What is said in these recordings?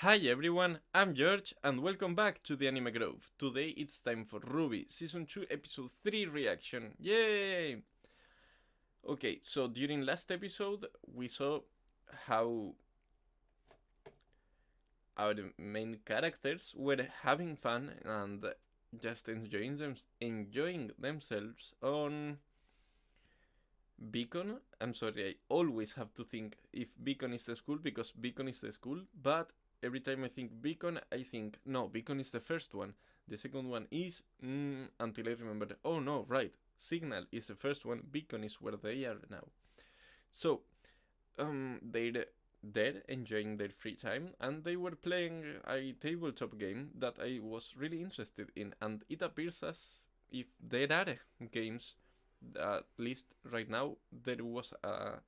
Hi everyone, I'm George and welcome back to the Anime Grove. Today it's time for RWBY Season 2 Episode 3 reaction. Yay! Okay, so during last episode we saw how our main characters were having fun and just enjoying themselves on Beacon. I'm sorry, I always have to think if Beacon is the school because Beacon is the school, but every time I think Beacon, I think no, Beacon is the first one. The second one is until I remember. Oh no, right. Signal is the first one. Beacon is where they are now. So they're there enjoying their free time, and they were playing a tabletop game that I was really interested in, and it appears as if there are games. At least right now, there was a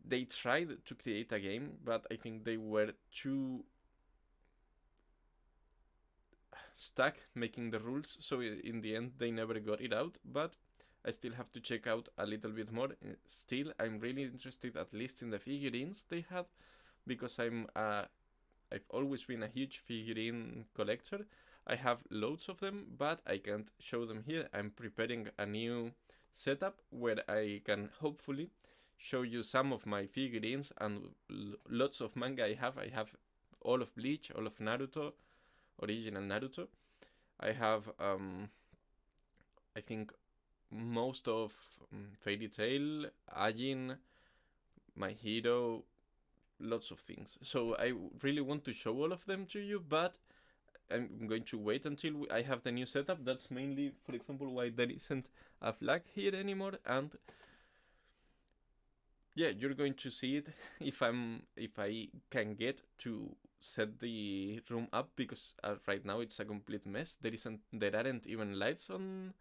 they tried to create a game, but I think they were too stuck making the rules, so in the end they never got it out. But I still have to check out a little bit more. Still, I'm really interested, at least in the figurines they have, because I've always been a huge figurine collector. I have loads of them, but I can't show them here. I'm preparing a new setup where I can hopefully show you some of my figurines and lots of manga I have. I have all of Bleach, all of Naruto, original Naruto. I have, I think, most of Fairy Tail, Ajin, My Hero, lots of things. So I really want to show all of them to you, but I'm going to wait until I have the new setup. That's mainly, for example, why there isn't a flag here anymore. And yeah, you're going to see it if I can get to set the room up, because right now it's a complete mess. There aren't even lights on.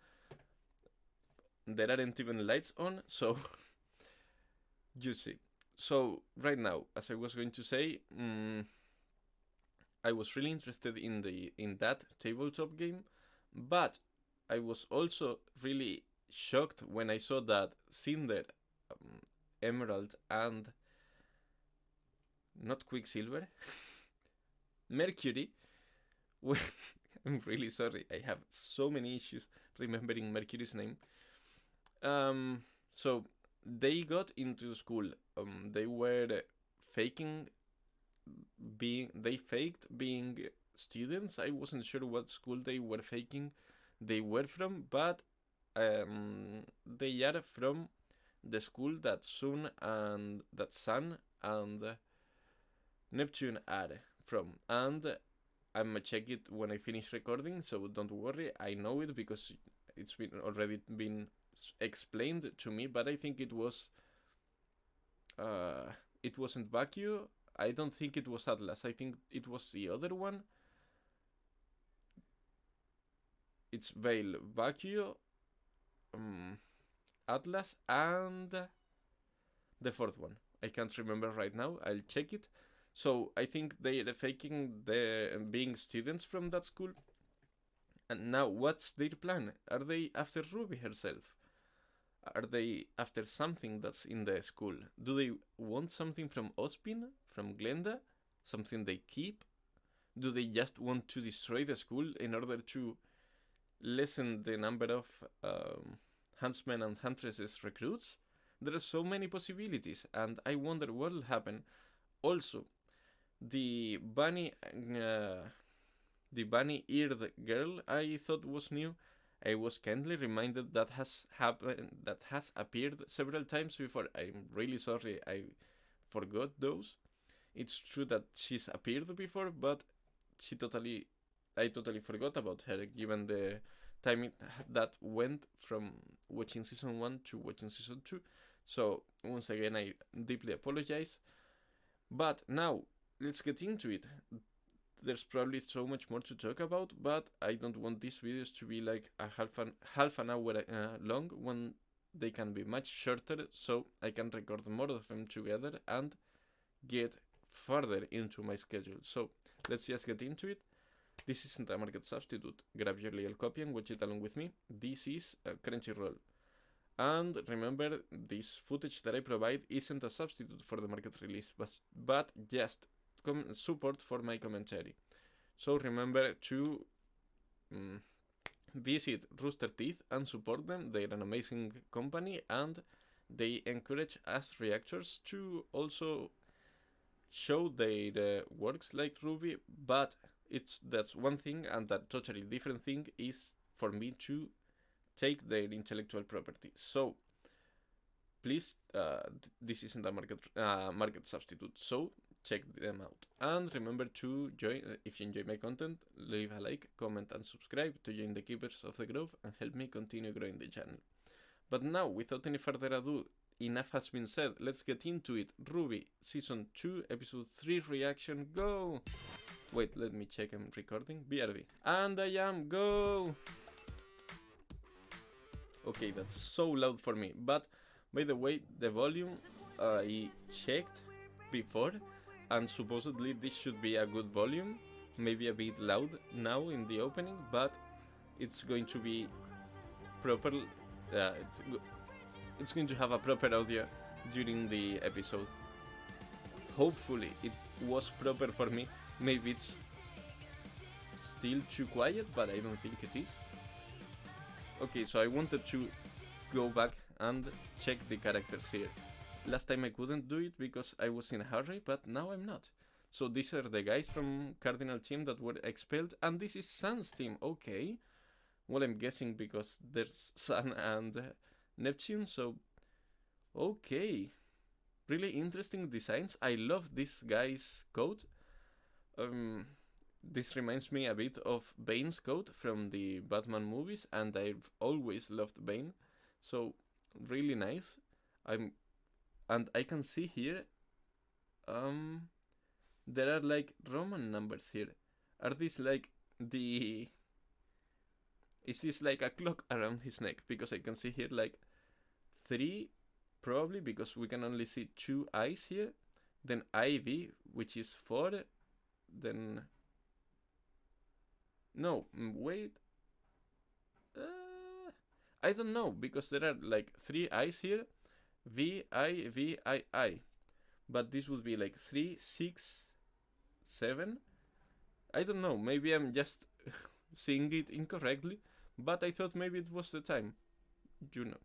There aren't even lights on. So you see. So right now, as I was going to say, I was really interested in that tabletop game, but I was also really shocked when I saw that Cinder, Emerald, and not Quicksilver, Mercury. Well, I'm really sorry. I have so many issues remembering Mercury's name. So they got into school. They were faking they faked being students. I wasn't sure what school they were faking they were from, but they are from the school that Sun and Neptune are from. And I'm gonna check it when I finish recording, so don't worry. I know it because it's been already been explained to me, but I think it wasn't Bakuo. I don't think it was Atlas. I think it was the other one. It's Veil, Bakuo, Atlas, and the fourth one. I can't remember right now. I'll check it. So I think they're faking the being students from that school. And now, what's their plan? Are they after Ruby herself? Are they after something that's in the school? Do they want something from Ospin, from Glenda? Something they keep? Do they just want to destroy the school in order to lessen the number of huntsmen and huntresses recruits? There are so many possibilities, and I wonder what will happen. Also, the bunny-eared girl I thought was new. I was kindly reminded that has appeared several times before. I'm really sorry I forgot those. It's true that she's appeared before, but I totally forgot about her given the time that went from watching season 1 to watching season 2. So once again, I deeply apologize. But now let's get into it. There's probably so much more to talk about, but I don't want these videos to be like a half an hour long when they can be much shorter, so I can record more of them together and get further into my schedule. So let's just get into it. This isn't a market substitute. Grab your legal copy and watch it along with me. This is Crunchyroll. And remember, this footage that I provide isn't a substitute for the market release, but just support for my commentary. So remember to visit Rooster Teeth and support them. They're an amazing company, and they encourage us reactors to also show their works like RWBY, but that's one thing, and a totally different thing is for me to take their intellectual property. So please, this isn't a market substitute, so check them out. And remember to join, if you enjoy my content, leave a like, comment and subscribe to join the Keepers of the Grove and help me continue growing the channel. But now, without any further ado, enough has been said, let's get into it. RWBY Season 2, Episode 3 reaction, go! Wait, let me check I'm recording. BRB. And I am, go! Okay, that's so loud for me, but by the way, the volume I checked before, and supposedly this should be a good volume, maybe a bit loud now in the opening, but it's going to be proper, it's going to have a proper audio during the episode. Hopefully it was proper for me, maybe it's still too quiet, but I don't think it is. Okay, so I wanted to go back and check the characters here. Last time I couldn't do it because I was in a hurry, but now I'm not. So these are the guys from Cardinal team that were expelled, and this is Sun's team, okay. Well, I'm guessing because there's Sun and Neptune, so okay. Really interesting designs. I love this guy's coat. This reminds me a bit of Bane's coat from the Batman movies, and I've always loved Bane, so really nice. And I can see here, there are like Roman numbers here. Are these like is this like a clock around his neck? Because I can see here like 3, probably, because we can only see 2 eyes here. Then IV, which is 4, then... No, wait. I don't know, because there are like 3 eyes here. VI, VII. But this would be like 3, 6, 7. I don't know, maybe I'm just seeing it incorrectly, but I thought maybe it was the time. You know.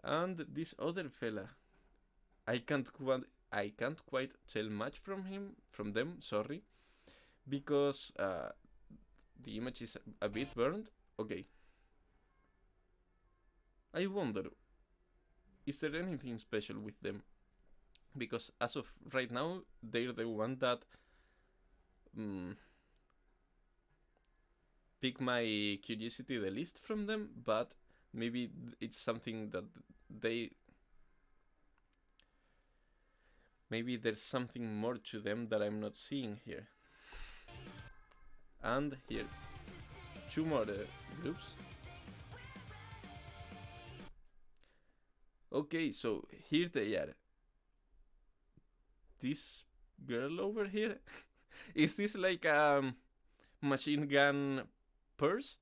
And this other fella, I can't quite tell much from them, sorry, because the image is a bit burned. Okay. I wonder, is there anything special with them? Because as of right now, they're the one that pick my curiosity the least from them, but maybe it's something that maybe there's something more to them that I'm not seeing here. And here, 2 more groups. Okay, so here they are. This girl over here, is this like a machine gun purse?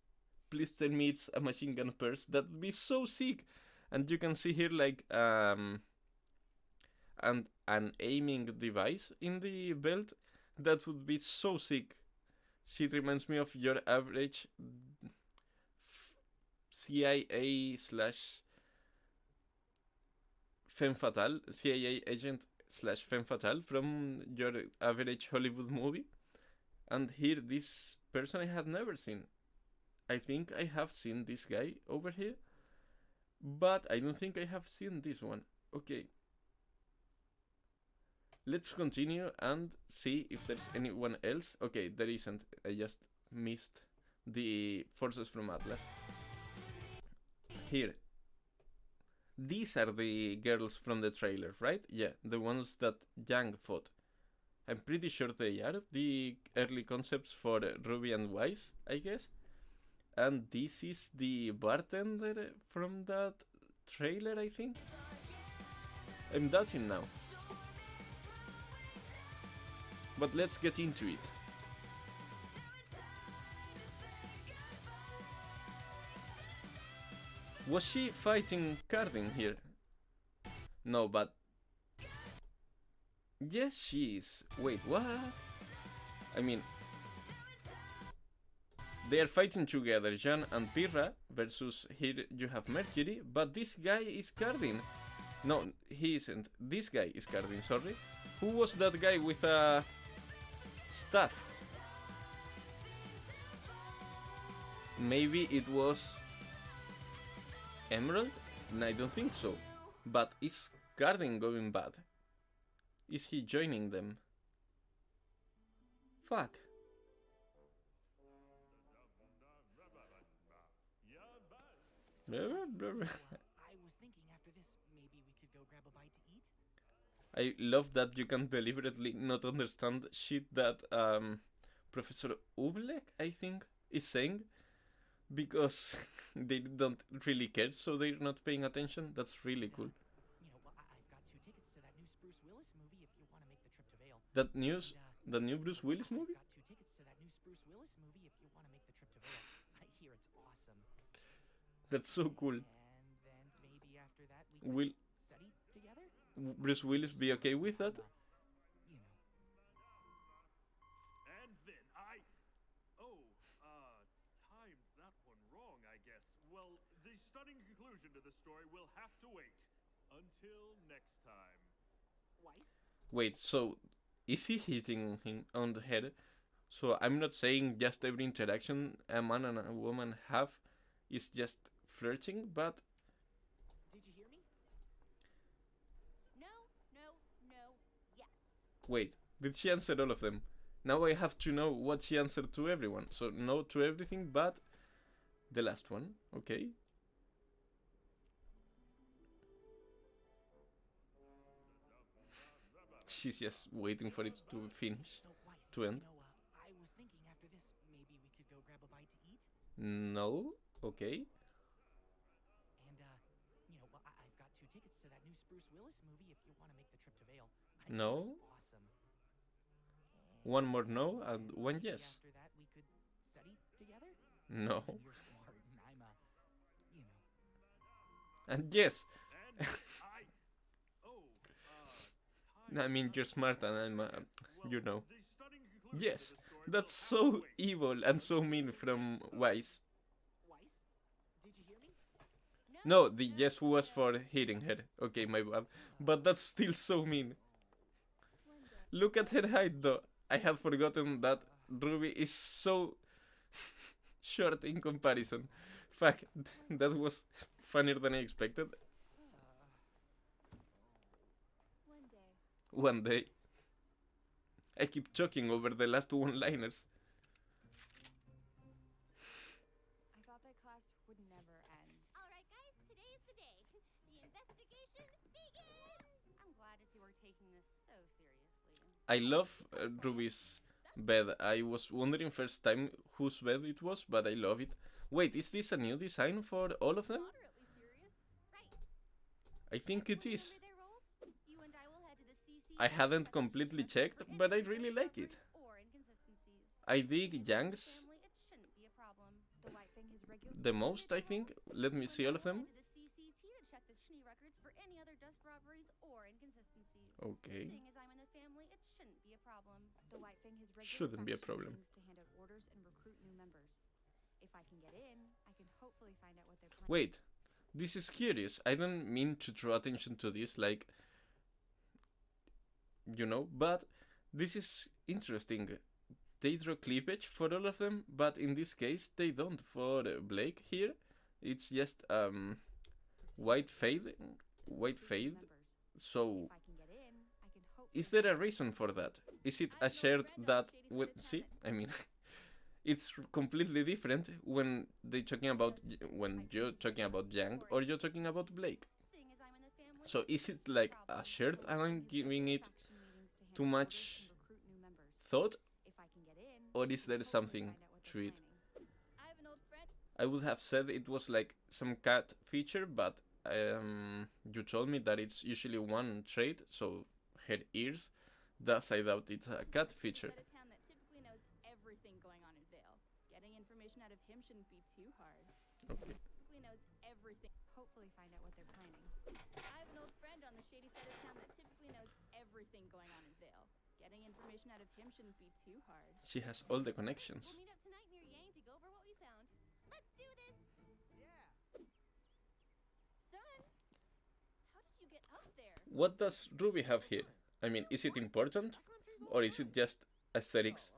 Please tell me it's a machine gun purse. That'd be so sick. And you can see here like and an aiming device in the belt. That would be so sick. She reminds me of your average CIA / femme fatale, CIA agent / femme fatale from your average Hollywood movie. And here, this person I had never seen. I think I have seen this guy over here, but I don't think I have seen this one. Okay. Let's continue and see if there's anyone else. Okay, there isn't. I just missed the forces from Atlas. Here. These are the girls from the trailer, right? Yeah, the ones that Yang fought. I'm pretty sure they are the early concepts for Ruby and Wise, I guess. And this is the bartender from that trailer, I think. I'm doubting now. But let's get into it. Was she fighting Cardin here? No, but... Yes, she is. Wait, what? I mean, they are fighting together, Jan and Pirra versus here you have Mercury, but this guy is carding. No, he isn't. This guy is carding, sorry. Who was that guy with a staff? Maybe it was Emerald? I don't think so. But is Carding going bad? Is he joining them? Fuck. So, I was thinking after this, maybe we could go grab a bite to eat? I love that you can deliberately not understand shit that Professor Oblek, I think, is saying because they don't really care, so they're not paying attention. That's really cool. I've got 2 tickets to that new Spruce Willis movie if you want to make the trip to Vale. The new Bruce Willis movie? I've got 2 tickets to that new Spruce Willis movie if you want to make the trip to Vale. I hear it's awesome. That's so cool. And then maybe after that we could Will study together? Bruce Willis be okay with that? You know. And then timed that one wrong, I guess. Well, the stunning conclusion to the story will have to wait until next time. Weiss? Wait, so is he hitting him on the head? So I'm not saying just every interaction a man and a woman have is just flirting, but Did you hear me? No, yes. wait, did she answer all of them? Now I have to know what she answered to everyone. So no to everything, but the last one, okay. She's just waiting for it to finish, So, Weiss, to end. I was thinking after this, maybe we could go grab a bite to eat? No, okay. And, I've got 2 tickets to that new Spruce Willis movie if you want to make the trip to Vale. I No. hear it's awesome. One more no and one Maybe yes. After that we could study together? No. You're smart and I'm And yes. And I mean, you're smart and I'm, you know. the stunning conclusion Yes, to the story that's will have to so wait. evil and so mean from Weiss. Weiss? Did you hear me? No, the yes was for hitting her. Okay, my bad. But that's still so mean. One day. Look at her height though. I had forgotten that Ruby is so short in comparison. Fuck, that was funnier than I expected. One day. One day. I keep choking over the last one-liners. I thought that class would never end. Alright guys, today's the day. The investigation begins! I'm glad to see we're taking this so seriously. I love Ruby's bed. I was wondering first time whose bed it was, but I love it. Wait, is this a new design for all of them? Moderately serious. Right. I think it is. Remember their roles? You and I will head to the CC. I hadn't completely checked, but I really like it. Or inconsistencies. I dig Yang's Family, it shouldn't be a problem. The white thing has regular. the most, I think. Let me see all of them. To the CCT to check the Schnee records for any other dust robberies or inconsistencies. Okay. Seeing as I'm in the family, it shouldn't be a problem. The white thing has regular. Shouldn't be a problem. functions to hand out orders and recruit new members. If I can get in, I can hopefully find out what they're planning. Wait, this is curious. I don't mean to draw attention to this, like, you know, but this is interesting. They draw cleavage for all of them, but in this case they don't. For Blake here, it's just white fade. Members. So, If I can get in, I can hopefully is there a reason for that? Is it a shirt that, see, I mean, it's completely different when they talking about when you're talking about Yang or you're talking about Blake. Seeing as I'm in the family. So is it like a shirt and I'm giving it faction meetings to hand too out much orders and recruit new members. thought, If I can get in, or I is can there hopefully something find out what to they're it? planning. I have an old friend. I would have said it was like some cat feature, but you told me that it's usually one trait, so her ears. Thus, I doubt it's a cat feature. At a town that typically knows everything going on in Vale. Getting information out of him shouldn't be too hard. Okay. Typically knows everything. Hopefully find out what they're planning. I have an old friend on the shady side of town that typically knows everything going on in information out of him shouldn't be too hard. She has all the We'll connections. meet up tonight near Yang to go over what we found. Let's do this! Yeah. Son, how did you get up there? What does Ruby have here? I mean, is it important? Or is it just aesthetics?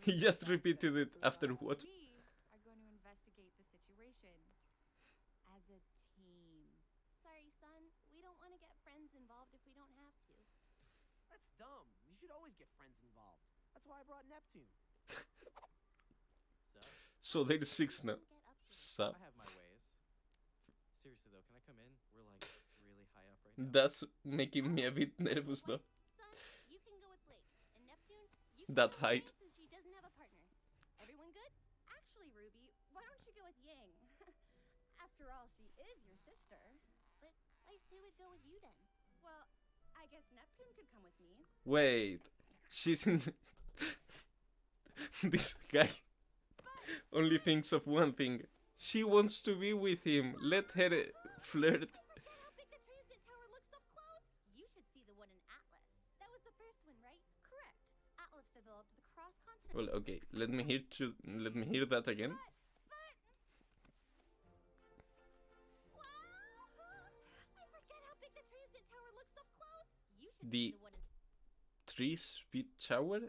He just repeated it after what? We are going to investigate the situation as a team. Sorry, son. We don't want to get friends involved if we don't have to. That's dumb. You should always get friends involved. That's why I brought Neptune. So there's 6 now. Get up here. Sup? I have my ways. Seriously though, can I come in? We're like really high up right now. That's making me a bit nervous though. Son, you can go with Blake. And Neptune, you That can go with height. Yang since she doesn't have a partner. Everyone good? Actually, Ruby, why don't you go with Yang? After all, she is your sister. But I say we'd go with you then. Well, I guess Neptune could come with me. Wait, she's in. This guy only thinks of one thing. She wants to be with him. Let her flirt. Forget how big the transmit tower looks up close. You should see the one in Atlas. That was the first one, right? Correct. Atlas developed the cross-continental. Well, okay. Let me hear that again. Wow! I forget how big the transmit tower looks up close. You should The see the one in 3-speed tower.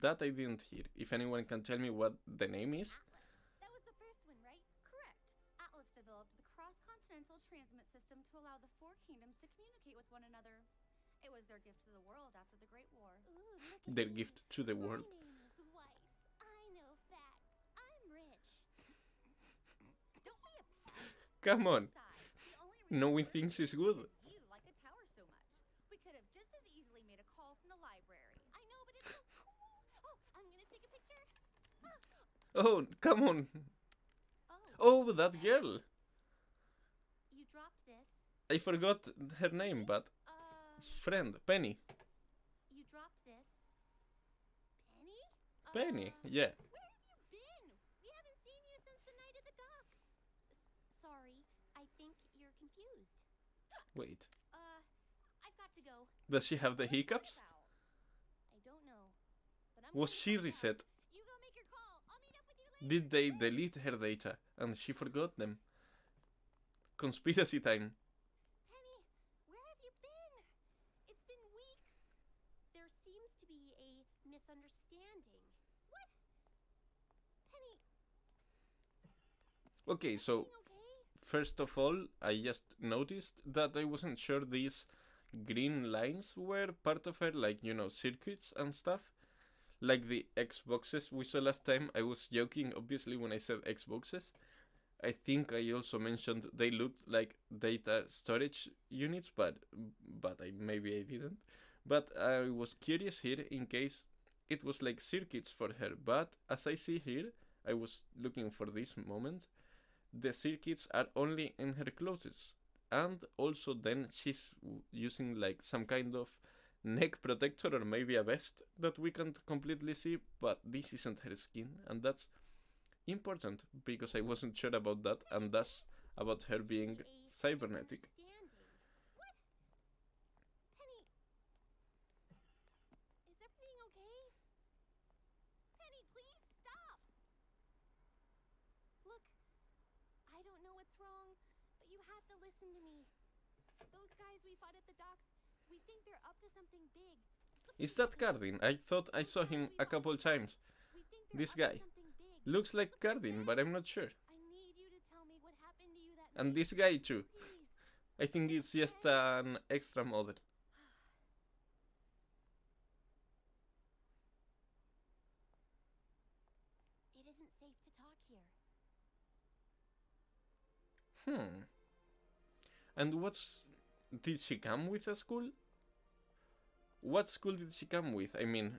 That I didn't hear. If anyone can tell me what the name is. Atlas. That was the first one, right? Correct. Atlas developed the cross-continental transmit system to allow the 4 kingdoms to communicate with one another. It was their gift to the world after the Great War. Ooh, look at Their me. gift to the world. My name is Weiss. I know facts. I'm rich. Don't be a pest. Come on. Besides, the only reason Knowing we're things here is good. you like the tower so much. We could have just as easily made a call from the library. I know, but it's so cool. Oh, I'm gonna take a picture. Oh, come on. Oh, Oh, that girl. you dropped this. I forgot her name, but friend, Penny. You dropped this. Penny? Penny, yeah. Where have you been? We haven't seen you since the night at the docks. Sorry, I think you're confused. Wait, I've got to go. does she have the What's that hiccups? about? I don't know. But I'm Was gonna she find out. reset? You go make your call. I'll meet up with you later. Did they delete her data and she forgot them? Conspiracy time. Penny, where have you been? It's been weeks. There seems to be a misunderstanding. What? Penny, Okay, so everything okay? first of all, I just noticed that I wasn't sure these green lines were part of her, like, you know, circuits and stuff. Like the Xboxes we saw last time. I was joking, obviously, when I said Xboxes. I think I also mentioned they looked like data storage units, but maybe I didn't. But I was curious here in case it was like circuits for her. But as I see here, I was looking for this moment. The circuits are only in her clothes, and also then she's using like some kind of neck protector or maybe a vest that we can't completely see, but this isn't her skin, and that's important because I wasn't sure about that, and that's about her being cybernetic. What? Penny, is everything okay? Penny, please stop. Look, I don't know what's wrong, but you have to listen to me. Those guys we fought at the docks, we think they're up to something big. Is that Cardin? I thought I saw him a couple times. We think they're This up to guy. something big. Looks like Cardin, but I'm not sure. I need you to tell me what happened to you that And night. this guy too. Please. I think it's just an extra model. It isn't safe to talk here. And did she come with a school? What school did she come with? I mean,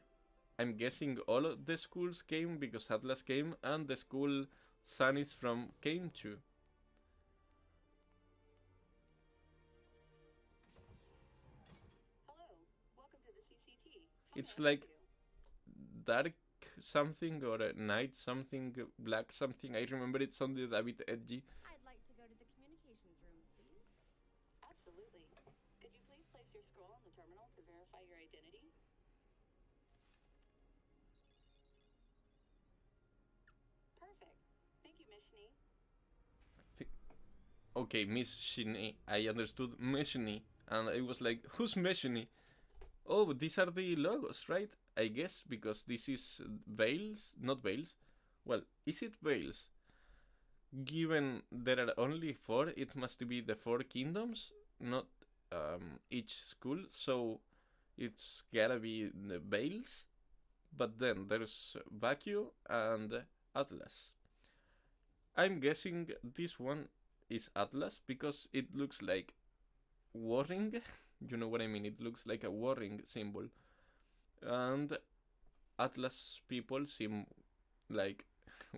I'm guessing all of the schools came because Atlas came, and the school Sun is from came too. Hello, welcome to the CCT. It's like dark something or a night something, black something. I remember it sounded a bit edgy. I'd like to go to the communications room, please. Absolutely. Could you please place your scroll on the terminal to verify your identity? Okay, Miss Shini. I understood Meshini, and I was like, who's Meshini? Oh, these are the logos, right? I guess because this is Veils, not Veils. Well, is it Veils? Given there are only four, it must be the four kingdoms, not each school. So it's gotta be the Veils. But then there's Vacuum and Atlas. I'm guessing this one is Atlas because it looks like warring. You know what I mean? It looks like a warring symbol. And Atlas people seem like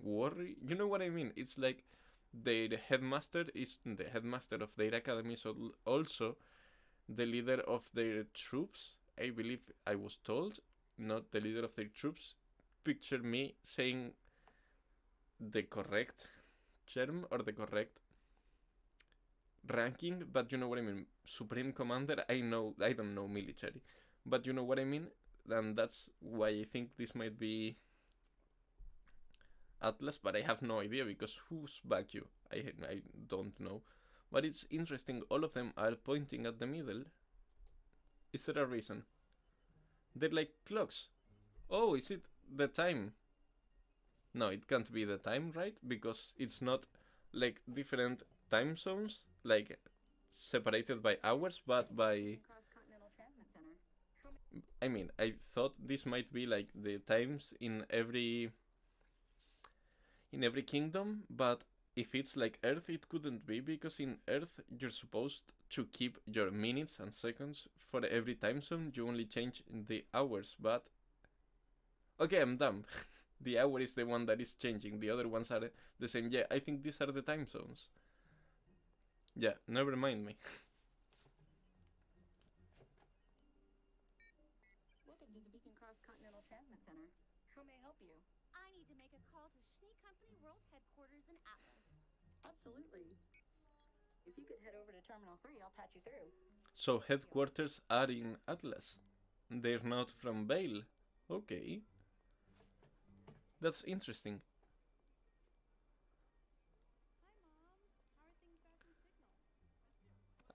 worry. You know what I mean? It's like their headmaster is the headmaster of their academy, so also the leader of their troops. I believe I was told, not the leader of their troops. Picture me saying the correct term or the correct ranking, but you know what I mean. Supreme Commander. I don't know military, but you know what I mean. And that's why I think this might be Atlas, but I have no idea because who's Baku? I don't know. But it's interesting. All of them are pointing at the middle. Is there a reason? They're like clocks. Oh, is it the time? No, it can't be the time, right? Because it's not like different time zones, like separated by hours, but by. I mean, I thought this might be like the times in every kingdom, but if it's like Earth, it couldn't be because in Earth you're supposed to keep your minutes and seconds for every time zone. You only change the hours, but okay, I'm dumb. The hour is the one that is changing. The other ones are the same. Yeah, I think these are the time zones. Yeah, never mind me. Welcome to the Beacon Cross Continental Transmit Center. How may I help you? I need to make a call to Schnee Company World Headquarters in Atlas. Absolutely. If you could head over to Terminal 3, I'll patch you through. So headquarters are in Atlas. They're not from Vale. Okay. That's interesting.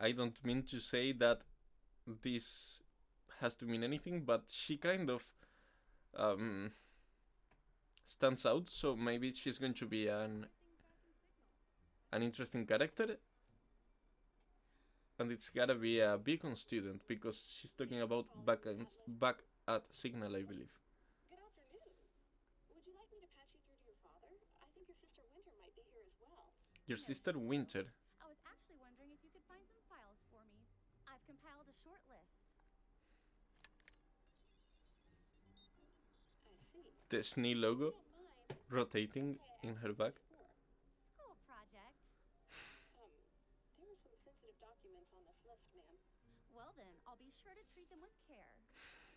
I don't mean to say that this has to mean anything, but she kind of um, stands out, so maybe she's going to be an interesting character. And it's gotta be a Beacon student because she's talking about back at Signal, I believe. Good afternoon. Would you like me to patch you through to your father? I think your sister Winter might be here as well. Your sister Winter. I was actually wondering if you could find some files for me. I've compiled a short list. I see. The Schnee logo rotating in her back. School project. There are some sensitive documents on this list, ma'am. Well then, I'll be sure to treat them with care.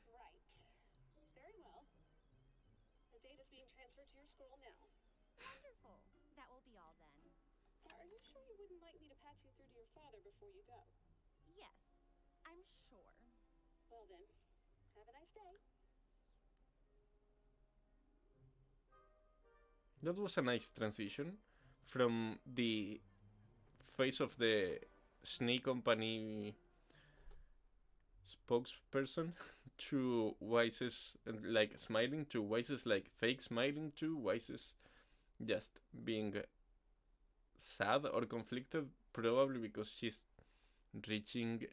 Right. Very well. The data's being transferred to your scroll now. Wonderful. That will be all then. Are you sure you wouldn't like me to patch you through to your father before you go? Yes, I'm sure. Well then, have a nice day. That was a nice transition from the face of the Schnee Company spokesperson to Wise's like smiling to Wise's like fake smiling to Wise's just being sad or conflicted, probably because she's reaching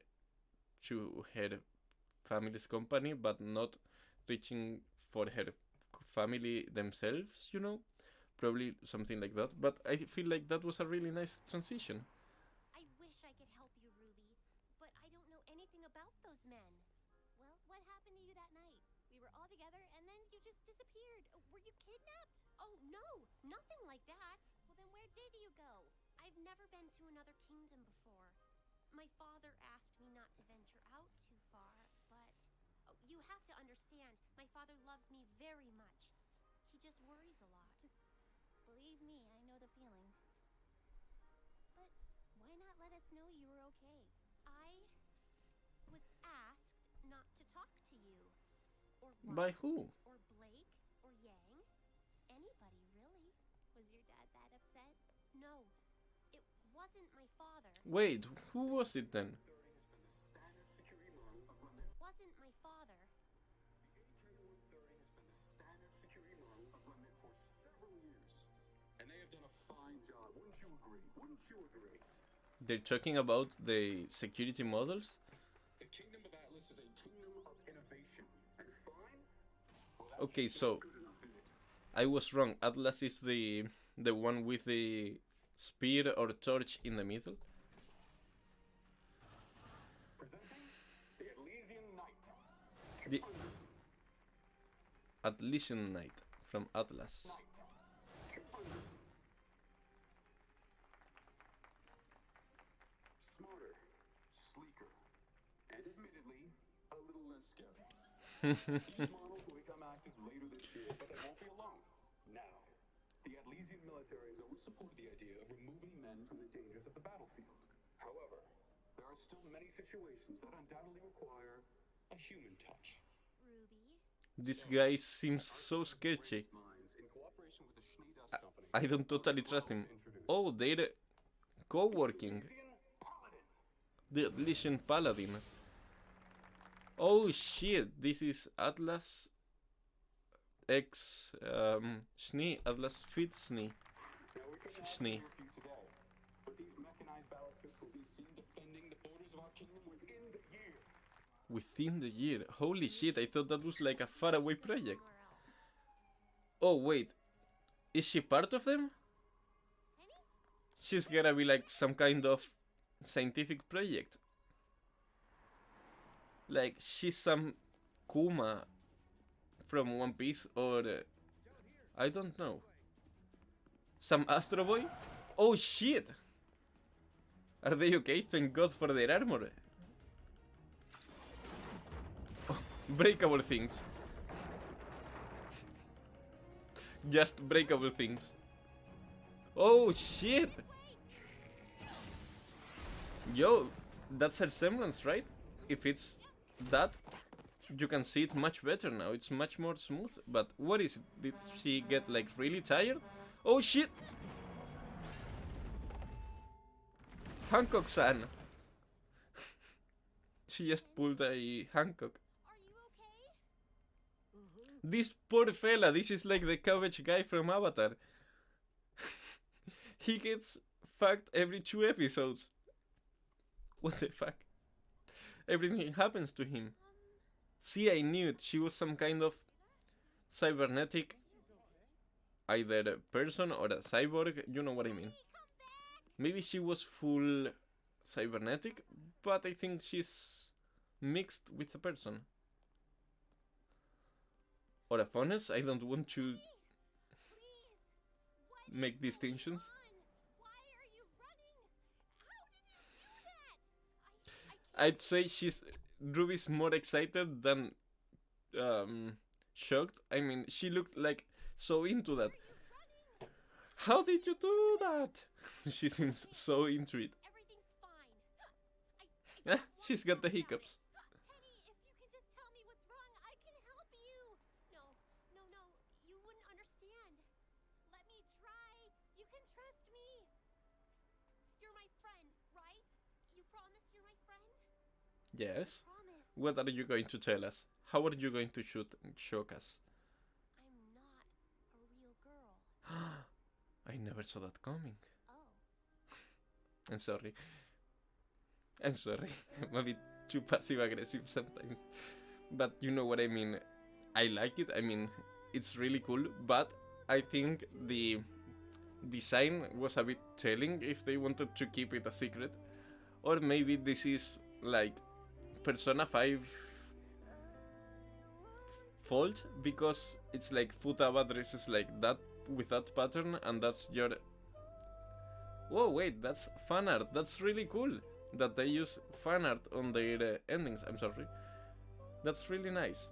to her family's company but not reaching for her family themselves, you know? Probably something like that, but I feel like that was a really nice transition. I wish I could help you, Ruby, but I don't know anything about those men. Well, what happened to you that night? We were all together and then you just disappeared. Were you kidnapped? Oh, no, nothing like that. Well, then where did you go? I've never been to another kingdom before. My father asked me not to venture out too far, but you have to understand, my father loves me very much. He just worries a lot. Believe me, I know the feeling. But why not let us know you were okay? I was asked not to talk to you. Or By Weiss, who? Or Blake, or Yang. Anybody, really. Was your dad that upset? No, it wasn't my father. Wait, who was it then? Wasn't my father. And they have done a fine job. Wouldn't you agree? Wouldn't you agree? They're talking about the security models? The Kingdom of Atlas is a kingdom of innovation. And fine? Well, Okay, that's so not good enough, is it? I was wrong. Atlas is the one with the spear or torch in the middle. Presenting the Elysian Knight. The Atlassian Knight from Atlas. Knight. 200. Smarter, sleeker, and admittedly, a little less scary. These models will become active later this year, but they won't be alone. Now, the Atlesian military has always supported the idea of removing men from the dangers of the battlefield. However, there are still many situations that undoubtedly require a human touch. Ruby. This guy seems so sketchy. In cooperation with the Schneedust Company, I don't totally trust him. Oh, they're co-working. The Atlassian Paladin. Oh shit, this is Atlas X Schnee, Atlas Fit Schnee. Now, we couldn't have Schnee. it here for you today, but these mechanized battleships will be seen defending the borders of our kingdom within the year. Within the year. Holy shit, I thought that was like a faraway project. Somewhere else. Oh wait, is she part of them? Penny? She's gotta be like some kind of scientific project. Like she's some Kuma from One Piece or I don't know. Some Astro Boy? Oh shit! Are they okay? Thank God for their armor. Oh, breakable things. Just breakable things. Oh shit! Yo, that's her semblance, right? If it's that, you can see it much better now. It's much more smooth. But what is it? Did she get like really tired? Oh shit! Hancock-san! She just pulled a Hancock. Are you okay? This poor fella, this is like the cabbage guy from Avatar. He gets fucked every 2 episodes. What the fuck? Everything happens to him. See, I knew it. She was some kind of cybernetic, either a person or a cyborg, you know what I mean. Maybe she was full cybernetic, but I think she's mixed with a person. Or a phonus, I don't want to Please. What make is distinctions. going on? Why are you running? How did you do that? I I'd say Ruby's more excited than shocked. I mean, she looked like so into that. How did you do that? She seems so into it. Everything's fine. She's got the hiccups. Penny, if you can just tell me what's wrong, I can help you. No, you wouldn't understand. Let me try. You can trust me. You're my friend, right? You promise you're my friend? Yes. Promise. What are you going to tell us? How are you going to shock us? I'm not a real girl. I never saw that coming. Oh. I'm sorry. I'm sorry. I'm a bit too passive aggressive sometimes. But you know what I mean. I like it. I mean, it's really cool. But I think the design was a bit telling if they wanted to keep it a secret. Or maybe this is like Persona 5 fault, because it's like Futaba dresses like that with that pattern, and that's your... Whoa, wait, that's fan art. That's really cool that they use fan art on their endings. I'm sorry. That's really nice.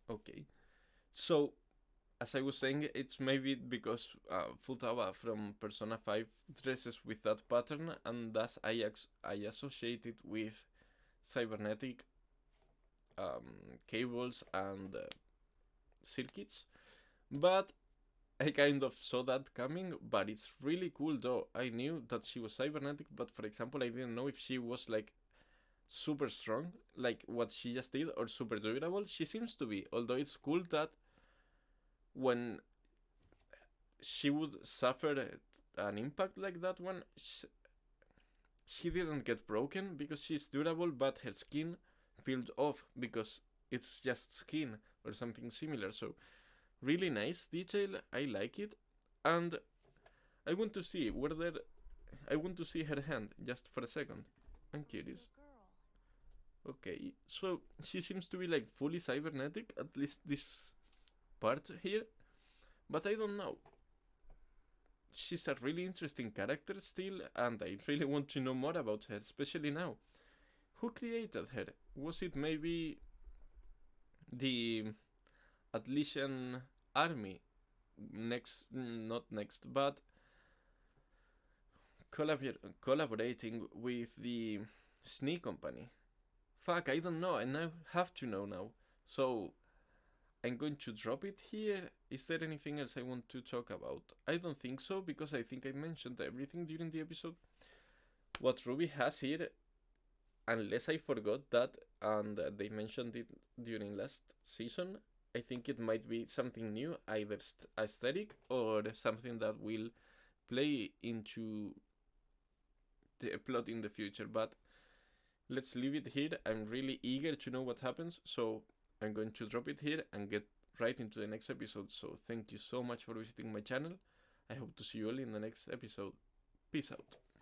Okay. So, as I was saying, it's maybe because Futaba from Persona 5 dresses with that pattern, and thus I associate it with cybernetic cables and circuits. But I kind of saw that coming, but it's really cool though. I knew that she was cybernetic, but for example, I didn't know if she was like super strong, like what she just did, or super durable. She seems to be, although it's cool that when she would suffer an impact like that one, she didn't get broken because she's durable, but her skin peeled off because it's just skin or something similar. So really nice detail. I like it, and I want to see whether I want to see her hand just for a second. I'm curious. Okay, so she seems to be like fully cybernetic, at least this part here, but I don't know. She's a really interesting character still, and I really want to know more about her, especially now. Who created her? Was it maybe the Atletian army? Next, not next, but collaborating with the Snee Company. Fuck, I don't know. I now have to know now. So I'm going to drop it here. Is there anything else I want to talk about? I don't think so, because I think I mentioned everything during the episode. What RWBY has here, unless I forgot that and they mentioned it during last season, I think it might be something new, either aesthetic or something that will play into the plot in the future. But let's leave it here. I'm really eager to know what happens, so I'm going to drop it here and get right into the next episode. So thank you so much for visiting my channel. I hope to see you all in the next episode. Peace out.